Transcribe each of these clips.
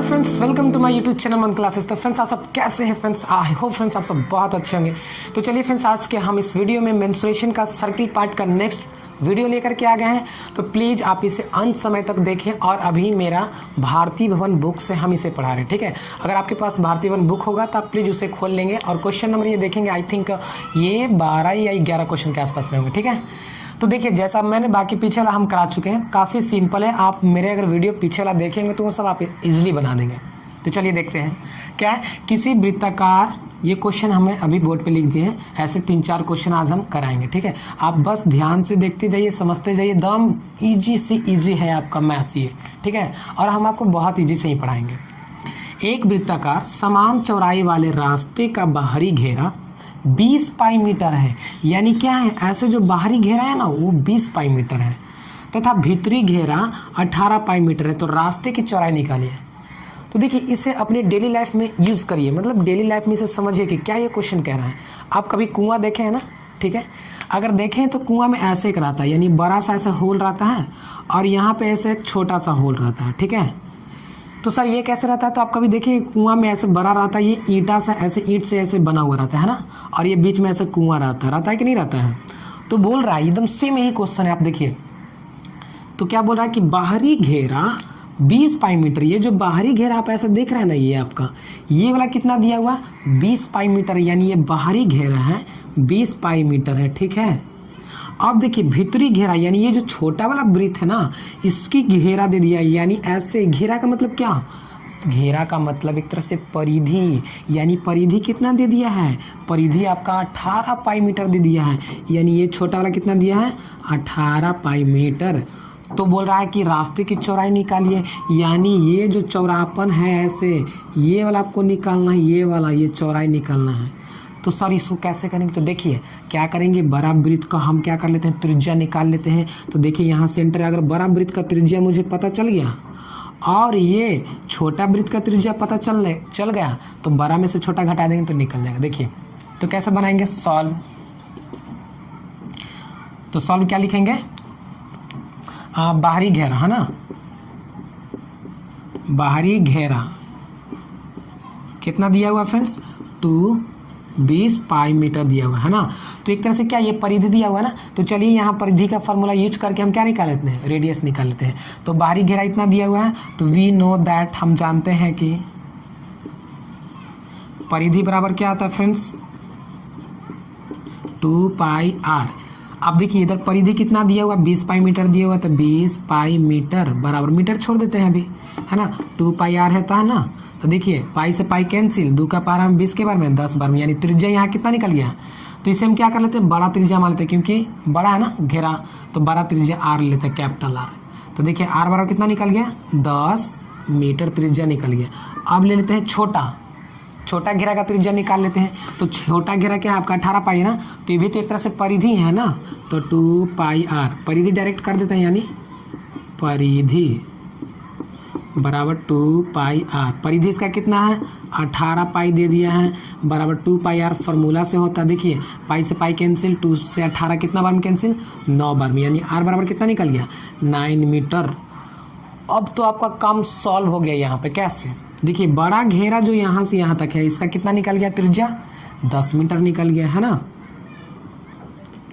Friends, welcome to my YouTube channel मन classes. तो friends, आप सब कैसे हैं फ्रेंड्स? आई होप फ्रेंड्स आप सब बहुत अच्छे होंगे। तो चलिए फ्रेंड्स, आज के हम इस वीडियो में मेंस्ट्रुएशन का सर्किल पार्ट का नेक्स्ट वीडियो लेकर के आ गए हैं। तो प्लीज़ आप इसे अंत समय तक देखें। और अभी मेरा भारती भवन बुक से हम इसे पढ़ा रहे हैं, ठीक है। अगर आपके पास भारती भवन बुक होगा तो आप प्लीज़ उसे खोल लेंगे और क्वेश्चन नंबर ये देखेंगे। आई थिंक ये 12 या 11 क्वेश्चन के आसपास में होंगे, ठीक है। तो देखिए, जैसा मैंने बाकी पीछे वाला हम करा चुके हैं, काफ़ी सिंपल है। आप मेरे अगर वीडियो पीछे वाला देखेंगे तो वो सब आप इजीली बना देंगे। तो चलिए देखते हैं क्या है। किसी वृत्ताकार, ये क्वेश्चन हमें अभी बोर्ड पे लिख दिए हैं। ऐसे 3-4 क्वेश्चन आज हम कराएंगे, ठीक है। आप बस ध्यान से देखते जाइए, समझते जाइए। एकदम ईजी से ईजी है आपका मैथ्स ये, ठीक है। और हम आपको बहुत ईजी से ही पढ़ाएंगे। एक वृत्ताकार समान चौड़ाई वाले रास्ते का बाहरी घेरा 20 पाई मीटर है। यानी क्या है, ऐसे जो बाहरी घेरा है ना वो 20 पाई मीटर है तथा भीतरी घेरा 18 पाई मीटर है। तो रास्ते की चौड़ाई निकालिए। तो देखिए, इसे अपने डेली लाइफ में यूज़ करिए, मतलब डेली लाइफ में इसे समझिए कि क्या ये क्वेश्चन कह रहा है। आप कभी कुआं देखे हैं ना, ठीक है। अगर देखें तो कुआं में ऐसे एक रहता है, यानी बड़ा सा ऐसा होल रहता है और यहाँ पे ऐसे एक छोटा सा होल रहता है, ठीक है। तो सर ये कैसे रहता है? तो आप कभी देखिए, कुआं में ऐसे बड़ा रहता है, ये ईंटा सा ऐसे ईंट से ऐसे बना हुआ रहता है ना, और ये बीच में ऐसे कुआं रहता है कि नहीं रहता है। तो बोल रहा है एकदम सेम यही क्वेश्चन है। आप देखिए तो क्या बोल रहा है कि बाहरी घेरा 20 पाई मीटर। ये जो बाहरी घेरा आप ऐसे देख रहे हैं ना, ये आपका ये वाला कितना दिया हुआ 20 पाई मीटर, यानी ये बाहरी घेरा है 20 पाई मीटर है, ठीक है। अब देखिए भीतरी घेरा, यानी ये जो छोटा वाला वृत्त है ना, इसकी घेरा दे दिया। यानी ऐसे घेरा का मतलब क्या? घेरा का मतलब एक तरह से परिधि, यानी परिधि कितना दे दिया है? परिधि आपका 18 पाई मीटर दे दिया है। यानी ये छोटा वाला कितना दिया है? 18 पाई मीटर। तो बोल रहा है कि रास्ते की चौड़ाई निकालिए। यानी ये जो चौड़ापन है ऐसे, ये वाला आपको निकालना है, ये वाला ये चौड़ाई निकालना है। तो सर इसको कैसे करेंगे? तो देखिए क्या करेंगे, बड़ा वृत्त का हम क्या कर लेते हैं, त्रिज्या निकाल लेते हैं। तो देखिए यहाँ सेंटर है, अगर बड़ा वृत्त का त्रिज्या मुझे पता चल गया और ये छोटा वृत्त का त्रिज्या पता चल गया, तो बड़ा में से छोटा घटा देंगे तो निकल जाएगा। देखिए तो कैसे बनाएंगे सॉल्व। तो सॉल्व क्या लिखेंगे? बाहरी घेरा है ना, बाहरी घेरा कितना दिया हुआ फ्रेंड्स? 20 पाई मीटर दिया हुआ है ना। तो एक तरह से क्या, ये परिधि दिया हुआ है ना। तो चलिए यहाँ परिधि का फॉर्मूला यूज करके हम क्या निकाल लेते हैं, रेडियस निकाल लेते हैं। तो बाहरी घेरा इतना दिया हुआ है, तो वी नो दैट, हम जानते हैं कि परिधि बराबर क्या आता है फ्रेंड्स? 2 pi are. अब देखिए इधर परिधि कितना दिया हुआ, 20 पाई मीटर दिया हुआ, तो 20 पाई मीटर बराबर, मीटर छोड़ देते हैं अभी, है ना। 2 पाई आर है ना। तो देखिए पाई से पाई कैंसिल, 2 का पावर हम 20 के बार में 10 बार में, यानी त्रिज्या यहाँ कितना निकल गया। तो इसे हम क्या कर लेते हैं, बड़ा त्रिज्या मान लेते हैं, क्योंकि बड़ा है ना घेरा, तो बड़ा त्रिज्या आर लेते हैं, कैपिटल आर। तो देखिए आर बराबर कितना निकल गया, 10 मीटर त्रिज्या निकल गया। अब ले लेते हैं छोटा घेरा का त्रिज्या निकाल लेते हैं। तो छोटा घेरा क्या है आपका 18 पाई है ना, तो ये भी तो एक तरह से परिधि है ना। तो 2 पाई आर, परिधि डायरेक्ट कर देते हैं, यानी परिधि बराबर 2 पाई आर। परिधि इसका कितना है, 18 पाई दे दिया है, बराबर 2 पाई आर। फॉर्मूला से होता है, देखिए पाई से पाई कैंसिल, 2 से 18 कितना बार में कैंसिल, 9 बार में, यानी आर बराबर कितना निकल गया, 9 मीटर। अब तो आपका काम सॉल्व हो गया। यहाँ पे कैसे, देखिए बड़ा घेरा जो यहाँ से यहाँ तक है, इसका कितना निकल गया त्रिज्या, 10 मीटर निकल गया है ना,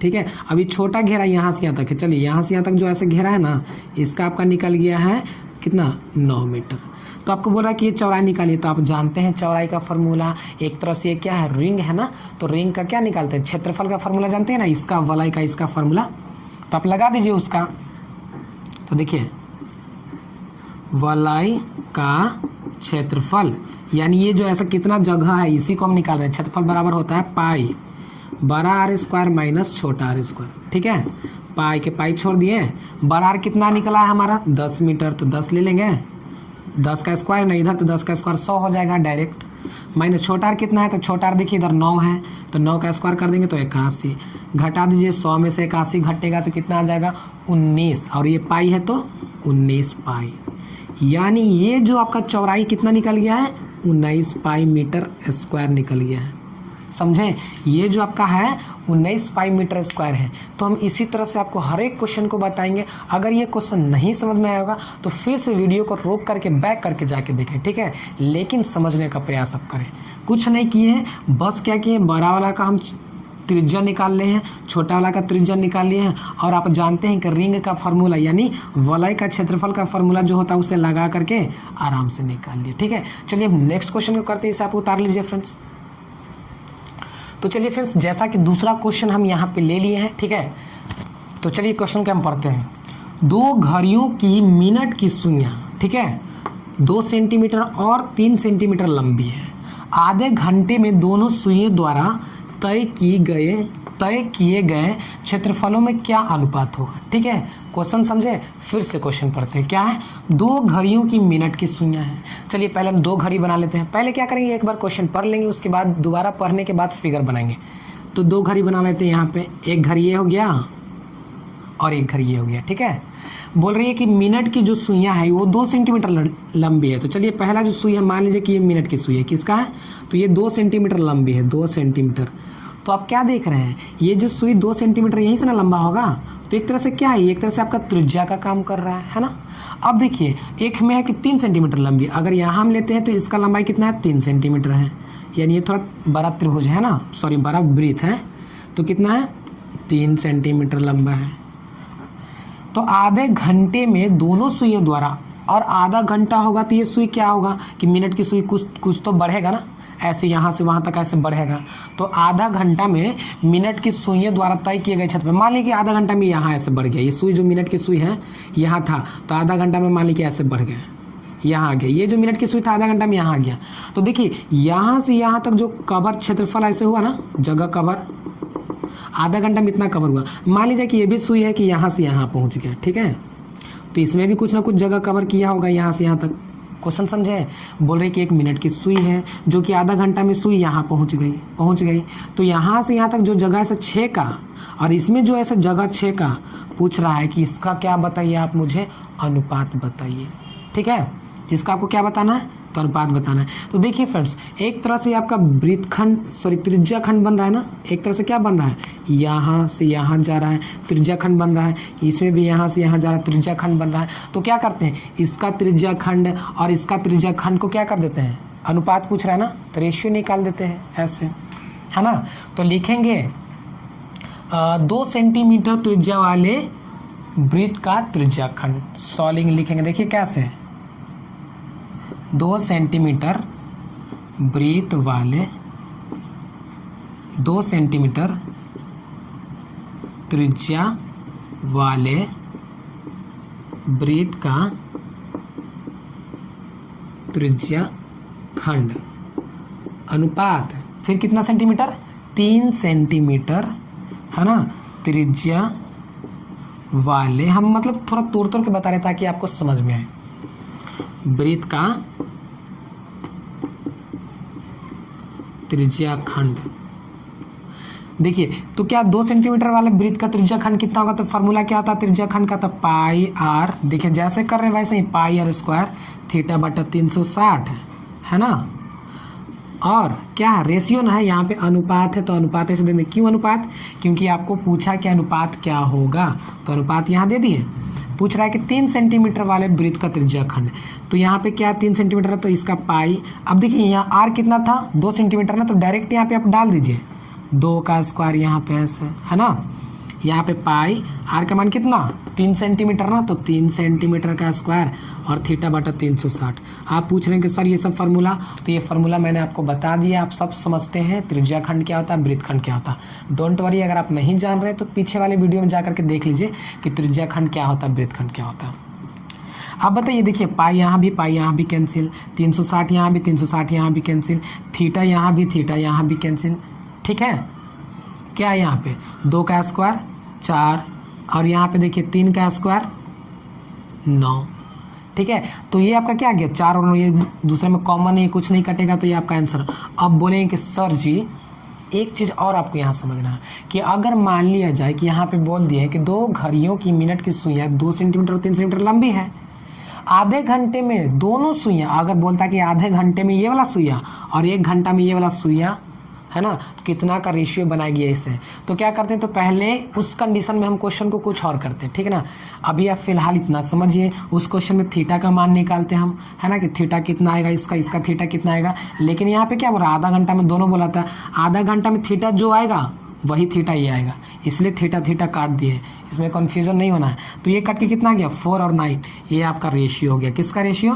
ठीक है। अभी छोटा घेरा यहाँ से यहाँ तक है, चलिए यहाँ से यहाँ तक जो ऐसे घेरा है ना, इसका आपका निकल गया है कितना, 9 मीटर। तो आपको बोल रहा है कि ये चौड़ाई निकालिए। तो आप जानते हैं चौड़ाई का फॉर्मूला, एक तरह से ये क्या है, रिंग है ना। तो रिंग का क्या निकालते हैं, क्षेत्रफल का फॉर्मूला जानते हैं ना, इसका वलय का इसका फॉर्मूला। तो आप लगा दीजिए उसका। तो देखिए वलय का क्षेत्रफल, यानी ये जो ऐसा कितना जगह है इसी को हम निकाल रहे हैं। क्षेत्रफल बराबर होता है पाई, बड़ा आर स्क्वायर माइनस छोटा आर स्क्वायर, ठीक है। पाई के पाई छोड़ दिए, बड़ा आर कितना निकला है हमारा 10 मीटर, तो 10 ले लेंगे, 10 का स्क्वायर नहीं इधर, तो 10 का स्क्वायर 100 हो जाएगा डायरेक्ट। माइनस छोटा आर कितना है, तो छोटा आर देखिए इधर 9 है, तो 9 का स्क्वायर कर देंगे तो 81, घटा दीजिए 100 में से 81 घटेगा तो कितना आ जाएगा 19, और ये पाई है तो 19 पाई। यानी ये जो आपका चौड़ाई कितना निकल गया है, 19 पाई मीटर स्क्वायर निकल गया है। समझे? ये जो आपका है 19 पाई मीटर स्क्वायर है। तो हम इसी तरह से आपको हर एक क्वेश्चन को बताएंगे। अगर ये क्वेश्चन नहीं समझ में आया होगा तो फिर से वीडियो को रोक करके बैक करके जाके देखें, ठीक है? लेकिन समझने का प्रयास आप करें। कुछ नहीं किए हैं, बस क्या किए, बड़ा वाला का हम त्रिज्या निकाल लिए हैं, छोटा वाला का त्रिज्या निकाल लिए हैं, और आप जानते हैं कि रिंग का फार्मूला यानी वलय का क्षेत्रफल का फार्मूला जो होता है उसे लगा करके आराम से निकाल लिए, ठीक है? चलिए हम नेक्स्ट क्वेश्चन को करते हैं, इसे आप उतार लीजिए फ्रेंड्स। तो चलिए फ्रेंड्स, जैसा कि दूसरा क्वेश्चन हम यहाँ पे ले लिए हैं, ठीक है? तो चलिए क्वेश्चन क्या हम पढ़ते हैं। 2 घड़ियों की मिनट की सुइयां, ठीक है, 2 सेंटीमीटर और 3 सेंटीमीटर लंबी है। आधे घंटे में दोनों सुइयों द्वारा तय किए गए क्षेत्रफलों में क्या अनुपात होगा, ठीक है? क्वेश्चन समझे? फिर से क्वेश्चन पढ़ते हैं। क्या है? 2 घड़ियों की मिनट की सुइयां हैं। चलिए पहले हम 2 घड़ी बना लेते हैं। पहले क्या करेंगे, एक बार क्वेश्चन पढ़ लेंगे, उसके बाद दोबारा पढ़ने के बाद फिगर बनाएंगे। तो 2 घड़ी बना लेते हैं। यहाँ पे एक घड़ी ये हो गया और एक घड़ी ये हो गया, ठीक है? बोल रही है कि मिनट की जो सुइयां है वो 2 सेंटीमीटर लंबी है। तो चलिए पहला जो सुई है, मान लीजिए कि ये मिनट की सुई है, किसका है? तो ये 2 सेंटीमीटर लंबी है, 2 सेंटीमीटर। तो आप क्या देख रहे हैं, ये जो सुई 2 सेंटीमीटर यहीं से ना लंबा होगा, तो एक तरह से क्या है, एक तरह से आपका त्रिज्या का काम कर रहा है ना? अब देखिए एक में है कि 3 सेंटीमीटर लंबी, अगर यहाँ हम लेते हैं तो इसका लंबाई कितना है, 3 सेंटीमीटर है, यानी ये थोड़ा बड़ा त्रिभुज है ना, सॉरी बड़ा वृत्त है, तो कितना है, 3 सेंटीमीटर लंबा है। तो आधे घंटे में दोनों सुइयों द्वारा, और आधा घंटा होगा तो ये सुई क्या होगा कि मिनट की सुई कुछ तो बढ़ेगा ना, ऐसे यहाँ से वहाँ तक ऐसे बढ़ेगा। तो आधा घंटा में मिनट की सुइयों द्वारा तय किए गए क्षेत्र में, मान लीजिए कि आधा घंटा में यहाँ ऐसे बढ़ गया, ये सुई जो मिनट की सुई है यहाँ था, तो आधा घंटा में मान लीजिए ऐसे बढ़ गया, यहाँ आ गया। ये जो मिनट की सुई था आधा घंटा में यहाँ आ गया। तो देखिए यहाँ से यहाँ तक जो कवर क्षेत्रफल ऐसे हुआ ना, जगह कवर, आधा घंटा में इतना कवर हुआ। मान लीजिए कि ये भी सुई है कि यहाँ से यहाँ पहुँच गया, ठीक है? तो इसमें भी कुछ ना कुछ जगह कवर किया होगा यहाँ से यहाँ तक। क्वेश्चन समझे? बोल रहे कि एक मिनट की सुई है जो कि आधा घंटा में सुई यहाँ पहुँच गई। तो यहाँ से यहाँ तक जो जगह ऐसे 6 का, और इसमें जो ऐसे जगह 6 का पूछ रहा है कि इसका क्या बताइए, आप मुझे अनुपात बताइए, ठीक है? इसका आपको क्या बताना है, तो अनुपात बताना है। तो देखिए फ्रेंड्स, एक तरह से आपका त्रिज्या खंड बन रहा है ना, एक तरह से क्या बन रहा है, यहाँ से यहाँ जा रहा है, त्रिज्या खंड बन रहा है, इसमें भी यहाँ से यहाँ जा रहा है, त्रिज्या खंड बन रहा है। तो क्या करते हैं, इसका त्रिज्या खंड और इसका त्रिज्या खंड को क्या कर देते हैं, अनुपात पूछ रहा है ना, तो रेशियो निकाल देते हैं ऐसे, है ना? तो लिखेंगे 2 सेंटीमीटर त्रिज्या वाले वृत्त का त्रिज्या खंड, सॉलिंग लिखेंगे। देखिए कैसे, 2 सेंटीमीटर वृत्त वाले, 2 सेंटीमीटर त्रिज्या वाले वृत्त का त्रिज्या खंड, अनुपात फिर कितना सेंटीमीटर, 3 सेंटीमीटर, है ना, त्रिज्या वाले, हम मतलब थोड़ा तोड़ के बता रहे ताकि आपको समझ में आए, वृत्त का त्रिज्या खंड। देखिए तो क्या 2 सेंटीमीटर वाले वृत्त का त्रिज्या खंड कितना होगा, तो फार्मूला क्या होता है त्रिज्या खंड का, तो पाई आर, देखिए जैसे कर रहे हैं वैसे ही, पाई आर स्क्वायर थीटा बटा 360 है ना। और क्या रेशियो ना है, यहाँ पे अनुपात है तो अनुपात ऐसे दे दें। क्यों अनुपात, क्योंकि आपको पूछा कि अनुपात क्या होगा, तो अनुपात यहाँ दे दिए। पूछ रहा है कि 3 सेंटीमीटर वाले वृत्त का त्रिज्या खंड, तो यहाँ पे क्या 3 सेंटीमीटर है तो इसका पाई। अब देखिए यहाँ आर कितना था, 2 सेंटीमीटर ना, तो डायरेक्ट यहाँ पे आप डाल दीजिए 2 का स्क्वायर यहाँ पे ऐसे, है ना। यहाँ पे पाई आर का मान कितना, 3 सेंटीमीटर ना, तो 3 सेंटीमीटर का स्क्वायर और थीटा बटा 360। आप पूछ रहे हैं कि सर ये सब फार्मूला, तो ये फार्मूला मैंने आपको बता दिया, आप सब समझते हैं त्रिज्या खंड क्या होता है, वृत्त खंड क्या होता है। डोंट वरी, अगर आप नहीं जान रहे तो पीछे वाले वीडियो में जाकर के देख लीजिए कि त्रिज्या खंड क्या होता है, वृत्त खंड क्या होता है। अब बताइए, देखिए पाई यहाँ भी कैंसिल, 360 यहाँ भी, 360 यहाँ भी कैंसिल, थीटा यहाँ भी कैंसिल, ठीक है। क्या है यहाँ पे 2 का स्क्वायर 4, और यहाँ पे देखिए 3 का स्क्वायर 9, ठीक है। तो ये आपका क्या आ गया 4 और 9, ये दूसरे में कॉमन है, कुछ नहीं कटेगा, तो ये आपका आंसर। अब बोलेंगे कि सर जी एक चीज़ और आपको यहाँ समझना है कि अगर मान लिया जाए कि यहाँ पे बोल दिए कि 2 घड़ियों की मिनट की सुइयाँ 2 सेंटीमीटर और 3 सेंटीमीटर लंबी है, आधे घंटे में दोनों सुइयाँ, अगर बोलता कि आधे घंटे में ये वाला सुइयाँ और 1 घंटा में ये वाला सुइयाँ, है ना, कितना का रेशियो बनाएगी इससे। तो क्या करते हैं, तो पहले उस कंडीशन में हम क्वेश्चन को कुछ और करते हैं, ठीक है ना। अभी आप फिलहाल इतना समझिए, उस क्वेश्चन में थीटा का मान निकालते हैं हम, है ना, कि थीटा कितना आएगा, इसका थीटा कितना आएगा। लेकिन यहाँ पे क्या बोला, आधा घंटा में दोनों बोला था, आधा घंटा में थीटा जो आएगा वही थीटा ये आएगा, इसलिए थीटा थीटा काट दिए, इसमें कन्फ्यूजन नहीं होना है। तो ये कट के कितना आ गया, 4 और 9, ये आपका रेशियो हो गया। किसका रेशियो,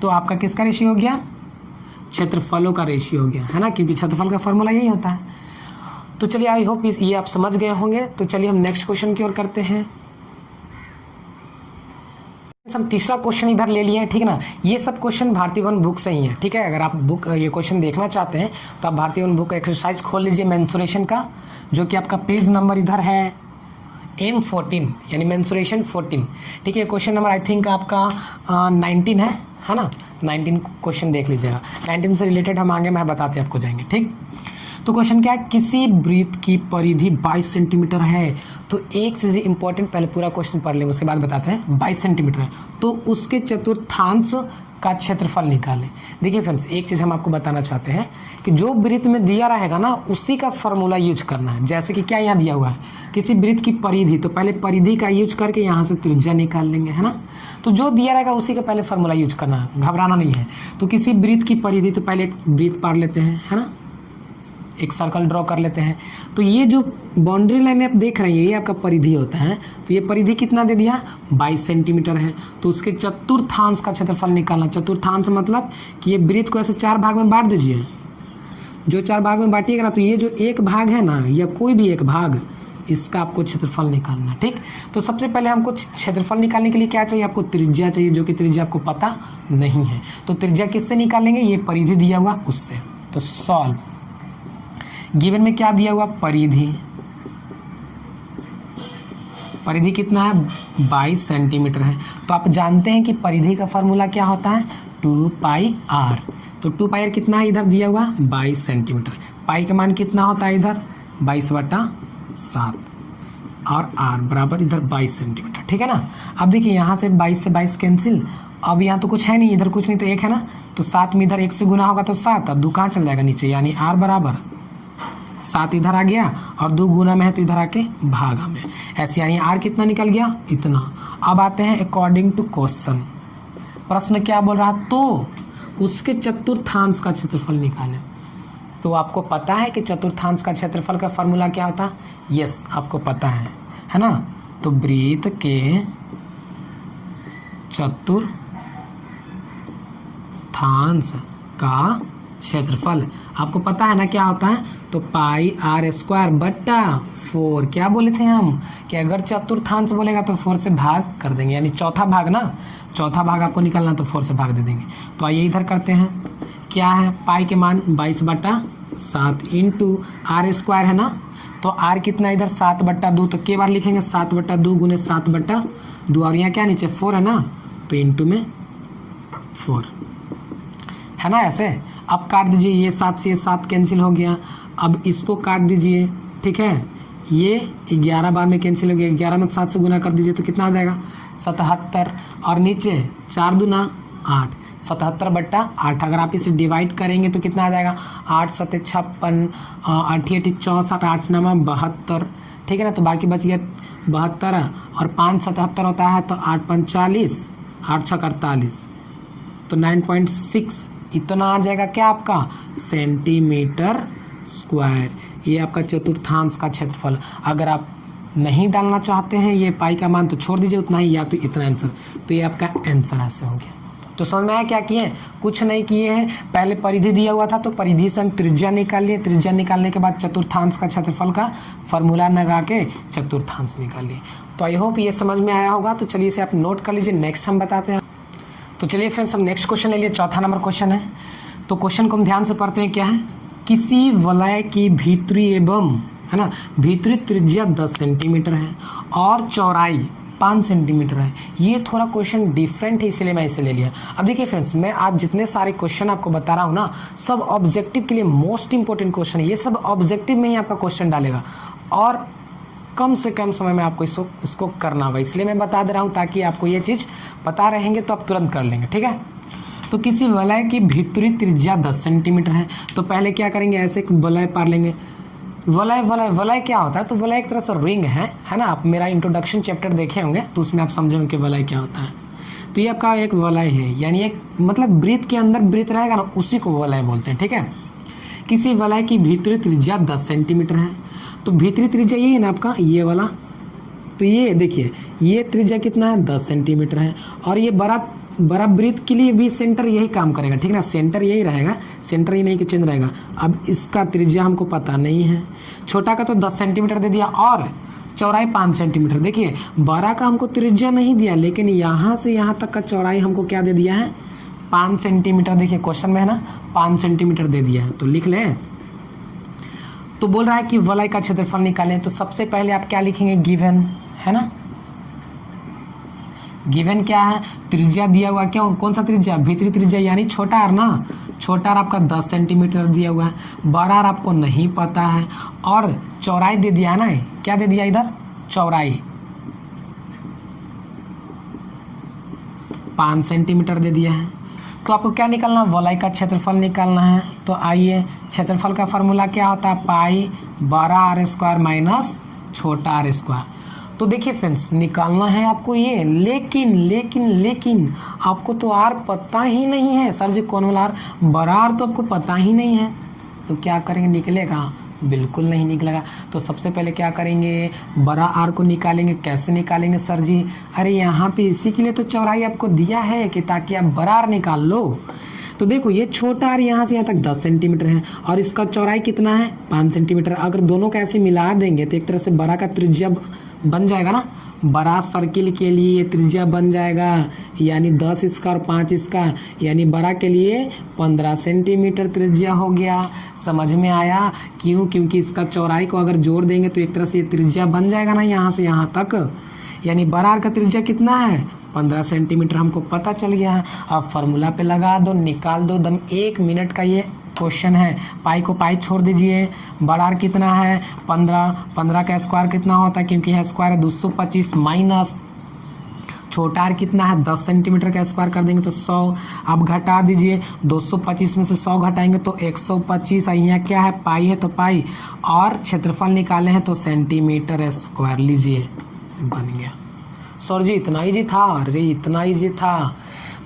तो आपका किसका रेशियो हो गया, क्षेत्रफलों का रेशियो हो गया, है ना, क्योंकि क्षेत्रफल का फॉर्मूला यही होता है। तो चलिए आई होप ये आप समझ गए होंगे। तो चलिए हम नेक्स्ट क्वेश्चन की ओर करते हैं। हम तीसरा क्वेश्चन इधर ले लिए हैं, ठीक है ना। ये सब क्वेश्चन भारतीय वन बुक से ही है, ठीक है। अगर आप बुक ये क्वेश्चन देखना चाहते हैं तो आप भारतीय वन बुक एक्सरसाइज खोल लीजिए मेंसुरेशन का, जो कि आपका पेज नंबर इधर है M14 यानी मेंसुरेशन 14, ठीक है। क्वेश्चन नंबर आई थिंक आपका 19 है ना, 19 क्वेश्चन देख लीजिएगा। 19 से रिलेटेड हम आगे मैं बताते आपको जाएंगे, ठीक। तो क्वेश्चन क्या है, किसी वृत्त की परिधि 22 सेंटीमीटर है। तो एक चीज़ इंपॉर्टेंट, पहले पूरा क्वेश्चन पढ़ लेंगे उसके बाद बताते हैं। 22 सेंटीमीटर है तो उसके चतुर्थांश का क्षेत्रफल निकालें। देखिए फ्रेंड्स, एक चीज़ हम आपको बताना चाहते हैं कि जो वृत्त में दिया रहेगा ना उसी का फॉर्मूला यूज करना है। जैसे कि क्या यहाँ दिया हुआ है, किसी वृत्त की परिधि, तो पहले परिधि का यूज करके यहाँ से त्रिज्या निकाल लेंगे, है ना। तो जो दिया रहेगा उसी का पहले फॉर्मूला यूज करना है, घबराना नहीं है। तो किसी वृत्त की परिधि, तो पहले एक वृत्त पार लेते हैं, है ना, एक सर्कल ड्रॉ कर लेते हैं। तो ये जो बाउंड्री लाइन आप देख रहे हैं ये आपका परिधि होता है। तो ये परिधि कितना दे दिया, 22 सेंटीमीटर है। तो उसके चतुर्थांश का क्षेत्रफल निकालना। चतुर्थांश मतलब कि ये वृत्त को ऐसे 4 भाग में बांट दीजिए। जो 4 भाग में बांटिएगा ना, तो ये जो एक भाग है ना, या कोई भी एक भाग, इसका आपको क्षेत्रफल निकालना, ठीक। तो सबसे पहले हमको क्षेत्रफल निकालने के लिए क्या चाहिए, आपको त्रिज्या चाहिए, जो कि त्रिज्या आपको पता नहीं है। तो त्रिज्या किससे निकालेंगे, ये परिधि दिया हुआ उससे। तो सॉल्व, गिवन में क्या दिया हुआ, परिधि, परिधि कितना है, 22 सेंटीमीटर है। तो आप जानते हैं कि परिधि का फार्मूला क्या होता है, 2πr। तो 2πr कितना है, इधर दिया हुआ 22 सेंटीमीटर। पाई का मान कितना होता है, इधर 22/7 और r बराबर इधर 22 सेंटीमीटर, ठीक है ना। अब देखिए यहाँ से 22 से 22 कैंसिल, अब यहाँ तो कुछ है नहीं, इधर कुछ नहीं, तो 1 है ना। तो 7 में इधर 1 से गुना होगा तो 7, और 2 कहाँ चल जाएगा नीचे, यानी r बराबर 7 इधर आ गया, और 2 गुना में है तो इधर आके भागा में, ऐसे यानी r कितना निकल गया, इतना। अब आते हैं अकॉर्डिंग टू क्वेश्चन, प्रश्न क्या बोल रहा, तो उसके चतुर्थांश का क्षेत्रफल निकालें। तो आपको पता है कि चतुर्थांश का क्षेत्रफल का फॉर्मूला क्या होता है, यस आपको पता है ना। तो वृत्त के चतुर्थांश का क्षेत्रफल आपको पता है ना क्या होता है, तो πr²/4। क्या बोले थे हम कि अगर चतुर्थांश बोलेगा तो 4 से भाग कर देंगे, यानी चौथा भाग ना, चौथा भाग आपको निकालना तो 4 से भाग दे देंगे। तो आइए इधर करते हैं, क्या है, पाई के मान 22/7 इंटू r² है ना। तो r कितना इधर 7/2, तो के बार लिखेंगे 7/2 गुने 7/2, और यहाँ क्या नीचे 4 है ना, तो इंटू में 4 है ना, ऐसे। अब काट दीजिए, ये 7 से ये 7 कैंसिल हो गया। अब इसको काट दीजिए, ठीक है, ये 11 बार में कैंसिल हो गया, 11 में 7 से गुना कर दीजिए तो कितना आ जाएगा, 77, और नीचे 4 दूना 8, 77/8। अगर आप इसे डिवाइड करेंगे तो कितना आ जाएगा, 8 7 56, 8 8 64, 8 9 72, ठीक है ना। तो बाकी बच गया 72, और 5 77 होता है, तो 8 5 40, 8 6 48, तो 9.6 इतना आ जाएगा क्या आपका, सेंटीमीटर स्क्वायर। ये आपका चतुर्थांश का क्षेत्रफल। अगर आप नहीं डालना चाहते हैं ये पाई का मान तो छोड़ दीजिए उतना ही, या तो इतना आंसर। तो ये आपका आंसर ऐसे हो गया। तो समझ में आया क्या किए, कुछ नहीं किए हैं। पहले परिधि दिया हुआ था तो परिधि से हम त्रिज्या निकाल लिए, त्रिज्या निकालने के बाद चतुर्थांश का क्षेत्रफल का फॉर्मूला लगा के चतुर्थांश निकाल लिए। तो आई होप ये समझ में आया होगा। तो चलिए इसे आप नोट कर लीजिए, नेक्स्ट हम बताते हैं। तो चलिए फ्रेंड्स हम नेक्स्ट क्वेश्चन ले लिए, चौथा नंबर क्वेश्चन है। तो क्वेश्चन को हम ध्यान से पढ़ते हैं, क्या है, किसी वलय की भीतरी एवं, है ना, भीतरी त्रिज्या 10 सेंटीमीटर है और चौड़ाई 5 सेंटीमीटर है। ये थोड़ा क्वेश्चन डिफरेंट है इसलिए मैं इसे ले लिया। अब देखिए फ्रेंड्स, मैं आज जितने सारे क्वेश्चन आपको बता रहा हूँ ना, सब ऑब्जेक्टिव के लिए मोस्ट इंपॉर्टेंट क्वेश्चन है। ये सब ऑब्जेक्टिव में ही आपका क्वेश्चन डालेगा और कम से कम समय में आपको इसको करना होगा, इसलिए मैं बता दे रहा हूँ ताकि आपको ये चीज़ पता रहेंगे तो आप तुरंत कर लेंगे, ठीक है। तो किसी वलय की भीतरी त्रिज्या 10 सेंटीमीटर है। तो पहले क्या करेंगे, ऐसे एक वलय पार लेंगे। वलय वलय वलय क्या होता है, तो वलय एक तरह से रिंग है ना। आप मेरा इंट्रोडक्शन चैप्टर देखे होंगे तो उसमें आप समझोगे कि वलय क्या होता है। तो ये आपका एक वलय है, यानी एक मतलब वृत्त के अंदर वृत्त रहेगा ना, उसी को वलय बोलते हैं, ठीक है। किसी वलय की भीतरी त्रिज्या 10 सेंटीमीटर है। तो भीतरी त्रिज्या ये है ना आपका, ये वाला। तो ये देखिए, ये त्रिज्या कितना है, 10 सेंटीमीटर है। और ये बड़ा वृत्त के लिए भी सेंटर यही काम करेगा, ठीक है ना। सेंटर यही रहेगा, सेंटर ही नहीं कि चिन्ह रहेगा। अब इसका त्रिज्या हमको पता नहीं है। छोटा का तो 10 सेंटीमीटर दे दिया और चौड़ाई 5 सेंटीमीटर। देखिए बड़ा का हमको त्रिज्या नहीं दिया, लेकिन यहाँ से यहाँ तक का चौड़ाई हमको क्या दे दिया है, 5 सेंटीमीटर। देखिए क्वेश्चन में है ना 5 सेंटीमीटर दे दिया है, तो लिख लें। तो बोल रहा है कि वलय का क्षेत्रफल निकालें। तो सबसे पहले आप क्या लिखेंगे, गिवन है ना। गिवन क्या है, त्रिज्या दिया हुआ, क्या कौन सा त्रिज्या, भीतरी त्रिज्या यानी छोटा आर ना। छोटा आर आपका 10 सेंटीमीटर दिया हुआ है, बड़ा आर आपको नहीं पता है, और चौड़ाई दे दिया है ना। क्या दे दिया इधर, चौड़ाई 5 सेंटीमीटर दे दिया है। तो आपको क्या निकालना, वलय का क्षेत्रफल निकालना है। तो आइए, क्षेत्रफल का फॉर्मूला क्या होता है, पाई बड़ा आर स्क्वायर माइनस छोटा आर स्क्वायर। तो देखिए फ्रेंड्स, निकालना है आपको ये, लेकिन लेकिन लेकिन आपको तो आर पता ही नहीं है। सर जी कौन वाला आर, बड़ा आर तो आपको पता ही नहीं है। तो क्या करेंगे, निकलेगा, बिल्कुल नहीं निकलेगा। तो सबसे पहले क्या करेंगे, बड़ा आर को निकालेंगे। कैसे निकालेंगे सर जी, अरे यहाँ पे इसी के लिए तो चौड़ाई आपको दिया है कि ताकि आप बड़ा आर निकाल लो। तो देखो ये छोटा आर यहाँ से यहाँ तक 10 सेंटीमीटर है और इसका चौड़ाई कितना है, 5 सेंटीमीटर। अगर दोनों को ऐसे मिला देंगे तो एक तरह से बड़ा का त्रिज्या बन जाएगा ना। बड़ा सर्किल के लिए ये त्रिज्या बन जाएगा, यानी 10 इसका और 5 इसका, यानी बड़ा के लिए 15 सेंटीमीटर त्रिज्या हो गया। समझ में आया क्यों, क्योंकि इसका चौड़ाई को अगर जोड़ देंगे तो एक तरह से ये त्रिज्या बन जाएगा ना यहाँ से यहाँ तक। यानी बड़ा आर का त्रिज्या कितना है, 15 सेंटीमीटर हमको पता चल गया है। अब फार्मूला पे लगा दो, निकाल दो दम। 1 मिनट का ये क्वेश्चन है। पाई को पाई छोड़ दीजिए। बड़ा आर कितना है, 15 का स्क्वायर कितना होता है, क्योंकि है स्क्वायर है 225 माइनस छोटा आर कितना है, 10 सेंटीमीटर का स्क्वायर कर देंगे तो 100। अब घटा दीजिए, 225 में से 100 घटाएंगे तो 125। यहाँ क्या है, पाई है तो पाई, और क्षेत्रफल निकाले हैं तो सेंटीमीटर स्क्वायर। लीजिए बन गया। सर जी इतना इजी था, अरे इतना इजी था।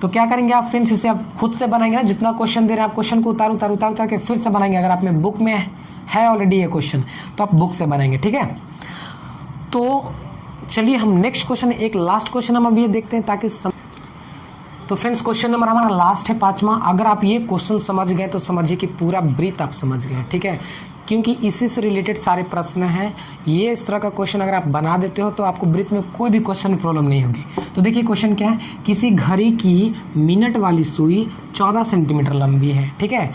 तो क्या करेंगे आप फ्रेंड्स, इसे आप खुद से बनाएंगे ना। जितना क्वेश्चन दे रहे हैं आप क्वेश्चन को उतार के फिर से बनाएंगे। अगर आप में बुक में है ऑलरेडी ये क्वेश्चन तो आप बुक से बनाएंगे, ठीक है। तो चलिए हम नेक्स्ट क्वेश्चन, एक लास्ट क्वेश्चन हम अभी ये देखते हैं ताकि तो फ्रेंड्स क्वेश्चन नंबर हमारा लास्ट है 5वां। अगर आप ये क्वेश्चन समझ गए तो समझिए कि पूरा वृत्त आप समझ गए, ठीक है, क्योंकि इसी से रिलेटेड सारे प्रश्न हैं। ये इस तरह का क्वेश्चन अगर आप बना देते हो तो आपको वृत्त में कोई भी क्वेश्चन में प्रॉब्लम नहीं होगी। तो देखिए क्वेश्चन क्या है, किसी घड़ी की मिनट वाली सुई 14 सेंटीमीटर लंबी है, ठीक है।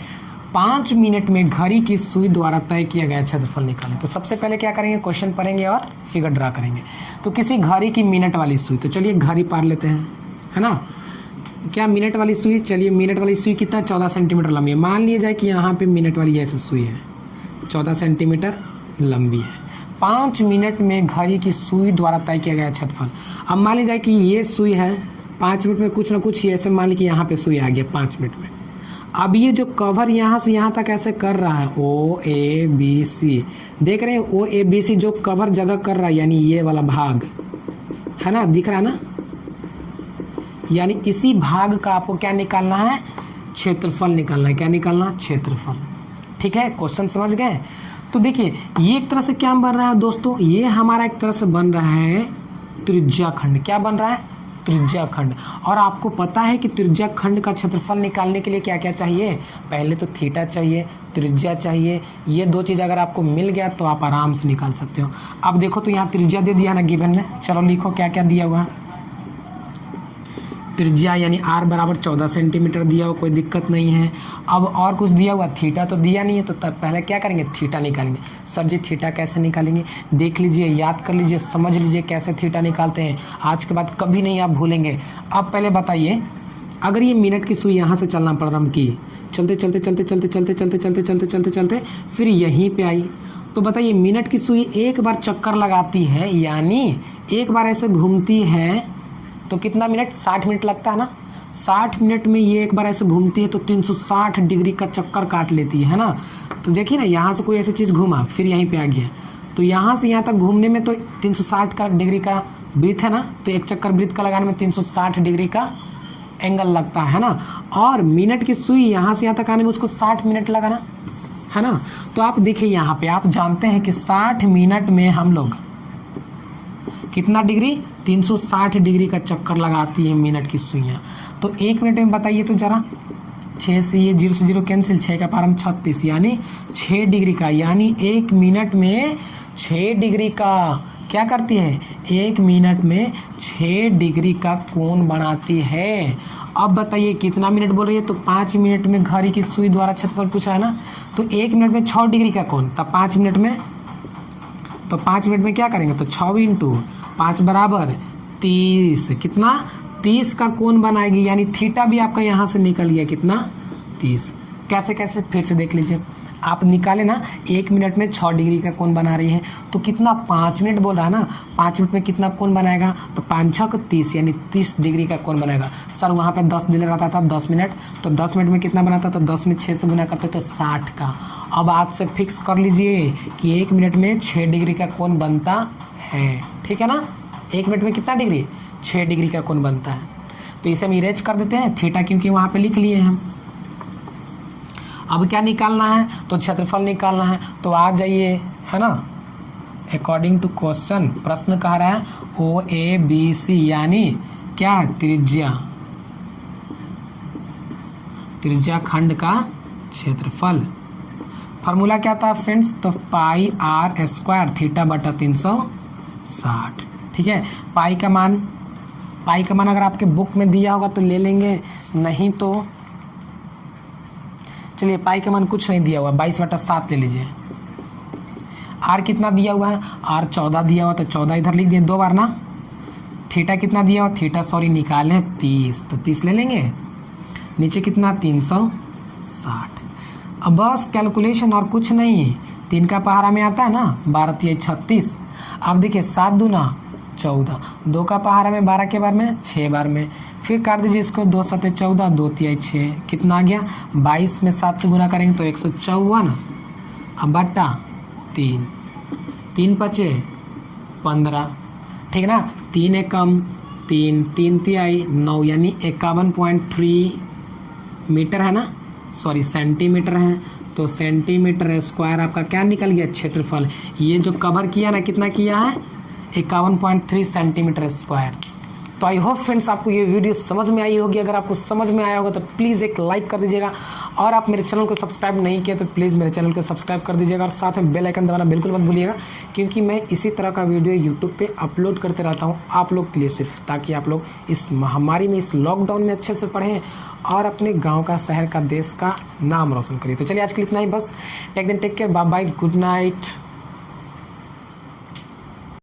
5 मिनट में घड़ी की सुई द्वारा तय किया गया क्षेत्रफल निकालें। तो सबसे पहले क्या करेंगे, क्वेश्चन पढ़ेंगे और फिगर ड्रा करेंगे। तो किसी घड़ी की मिनट वाली सुई, तो चलिए घड़ी पार लेते हैं, है ना। क्या मिनट वाली सुई, चलिए मिनट वाली सुई कितना, 14 सेंटीमीटर लंबी है। मान लिया जाए कि यहाँ पे मिनट वाली ऐसी सुई है, 14 सेंटीमीटर लंबी है। 5 मिनट में घड़ी की सुई द्वारा तय किया गया क्षेत्रफल। अब मान लीजिए कि ये सुई है, 5 मिनट में कुछ ना कुछ ऐसे मान लीजिए कि यहाँ पे सुई आ गया 5 मिनट में। अब ये जो कवर यहाँ से यहाँ तक ऐसे कर रहा है, O A B C, देख रहे हैं O A B C जो कवर जगह कर रहा है, यानी ये वाला भाग है ना, दिख रहा है ना। यानी इसी भाग का आपको क्या निकालना है, क्षेत्रफल निकालना है। क्या निकालना, क्षेत्रफल, ठीक है। क्वेश्चन समझ गए। तो देखिए ये एक तरह से क्या बन रहा है दोस्तों, ये हमारा एक तरह से बन रहा है त्रिज्या खंड। क्या बन रहा है, त्रिज्या खंड। और आपको पता है कि त्रिज्या खंड का क्षेत्रफल निकालने के लिए क्या क्या चाहिए, पहले तो थीटा चाहिए, त्रिज्या चाहिए। ये 2 चीज़ अगर आपको मिल गया तो आप आराम से निकाल सकते हो। अब देखो तो यहाँ त्रिज्या दे दिया ना गिवन में, चलो लिखो क्या क्या दिया हुआ है। त्रिज्या यानी r बराबर 14 सेंटीमीटर दिया हुआ, कोई दिक्कत नहीं है। अब और कुछ दिया हुआ, थीटा तो दिया नहीं है, तो तब पहले क्या करेंगे, थीटा निकालेंगे। सर जी थीटा कैसे निकालेंगे, देख लीजिए, याद कर लीजिए, समझ लीजिए कैसे थीटा निकालते हैं। आज के बाद कभी नहीं आप भूलेंगे। अब पहले बताइए, अगर ये मिनट की सुई यहाँ से चलना प्रारंभ की, चलते चलते चलते चलते चलते चलते चलते चलते चलते चलते फिर यहीं पे आई, तो बताइए मिनट की सुई एक बार चक्कर लगाती है, यानी एक बार ऐसे घूमती है तो कितना मिनट, 60 मिनट लगता है ना। 60 मिनट में ये एक बार ऐसे घूमती है तो 360 डिग्री का चक्कर काट लेती है ना। तो देखिए ना, यहाँ से कोई ऐसी चीज़ घूमा फिर यहीं पे आ गया, तो यहाँ से यहाँ तक घूमने में तो 360 का डिग्री का वृत्त है ना, तो एक चक्कर वृत्त का लगाने में 360 डिग्री का एंगल लगता है ना। और मिनट की सुई यहाँ से यहाँ तक आने में उसको 60 मिनट लगाना है ना। तो आप देखिए यहाँ पे आप जानते हैं कि 60 मिनट में हम लोग कितना डिग्री, 360 डिग्री का चक्कर लगाती है मिनट की सुइयाँ। तो 1 मिनट में बताइए तो जरा, 6 से ये 0 से 0 कैंसिल, 6 का पारा में 36 यानी 6 डिग्री का, यानी 1 मिनट में 6 डिग्री का क्या करती है, 1 मिनट में 6 डिग्री का कोण बनाती है। अब बताइए कितना मिनट बोल रही है, तो 5 मिनट में घड़ी की सुई द्वारा क्षेत्रफल पूछा है ना, तो 1 मिनट में 6 डिग्री का कोण, तब 5 मिनट में, तो 5 मिनट में क्या करेंगे, तो 6 × 5 बराबर 30, कितना 30 का कोण बनाएगी, यानी थीटा भी आपका यहाँ से निकल गया कितना 30। कैसे कैसे फिर से देख लीजिए, आप निकाले ना, 1 मिनट में 6 डिग्री का कोण बना रही है, तो कितना 5 मिनट बोल रहा है ना, 5 मिनट में कितना कोण बनाएगा, तो 5 × 6 = 30 यानी 30 डिग्री का कोण बनेगा। सर वहाँ पे 10 दिन रहता था 10 मिनट, तो 10 मिनट में कितना बनाता था, 10 में 6 से गुना करते तो 60 का। अब आज से फिक्स कर लीजिए कि 1 मिनट में 6 डिग्री का कोण बनता है, ठीक है ना। 1 मिनट में कितना डिग्री, 6 डिग्री का कोण बनता है। तो इसे हम इरेज कर देते हैं थीटा, क्योंकि वहाँ पे लिख लिए हम। अब क्या निकालना है, तो क्षेत्रफल निकालना है। तो आ जाइए, है ना, अकॉर्डिंग टू क्वेश्चन प्रश्न कह रहा है OABC यानी क्या, त्रिज्या खंड का क्षेत्रफल। फार्मूला क्या था फ्रेंड्स, तो πr² थीटा बटा 360, ठीक है। पाई का मान अगर आपके बुक में दिया होगा तो ले लेंगे, नहीं तो चलिए पाई का मान कुछ नहीं दिया हुआ, 22/7 ले लीजिए। आर कितना दिया हुआ है, आर 14 दिया हुआ, तो 14 इधर लिख दिए 2 बार ना। थीटा कितना दिया हुआ, थीटा सॉरी निकालें 30, तो 30 ले लेंगे। नीचे कितना 360। अब बस कैलकुलेशन और कुछ नहीं, 3 का पहाड़ा में आता है ना, 12 × 36। अब देखिए 7 दूना 14, 2 का पहाड़ा में 12 के बार में 6 बार में, फिर काट दीजिए इसको, 2 × 7 = 14, 2 × 3 = 6, कितना आ गया 22 में 7 से गुना करेंगे तो 154, अब बटा 3, 3 × 5 = 15, ठीक ना। 3 एकम 3, 3 तिहाई 9, यानी 51.3 मीटर है ना, सॉरी सेंटीमीटर है। तो सेंटीमीटर स्क्वायर आपका क्या निकल गया, क्षेत्रफल। ये जो कवर किया ना, कितना किया है, 51.3 सेंटीमीटर स्क्वायर। तो आई होप फ्रेंड्स आपको ये वीडियो समझ में आई होगी। अगर आपको समझ में आया होगा तो प्लीज़ एक लाइक कर दीजिएगा, और आप मेरे चैनल को सब्सक्राइब नहीं किया तो प्लीज़ मेरे चैनल को सब्सक्राइब कर दीजिएगा, और साथ में बेल आइकन दबाना बिल्कुल मत भूलिएगा, क्योंकि मैं इसी तरह का वीडियो यूट्यूब पे अपलोड करते रहता हूँ आप लोग के लिए, सिर्फ ताकि आप लोग इस महामारी में, इस लॉकडाउन में अच्छे से पढ़ें और अपने गाँव का, शहर का, देश का नाम रोशन करिए। तो चलिए आज के लिए इतना ही बस। Take care, bye bye, good night.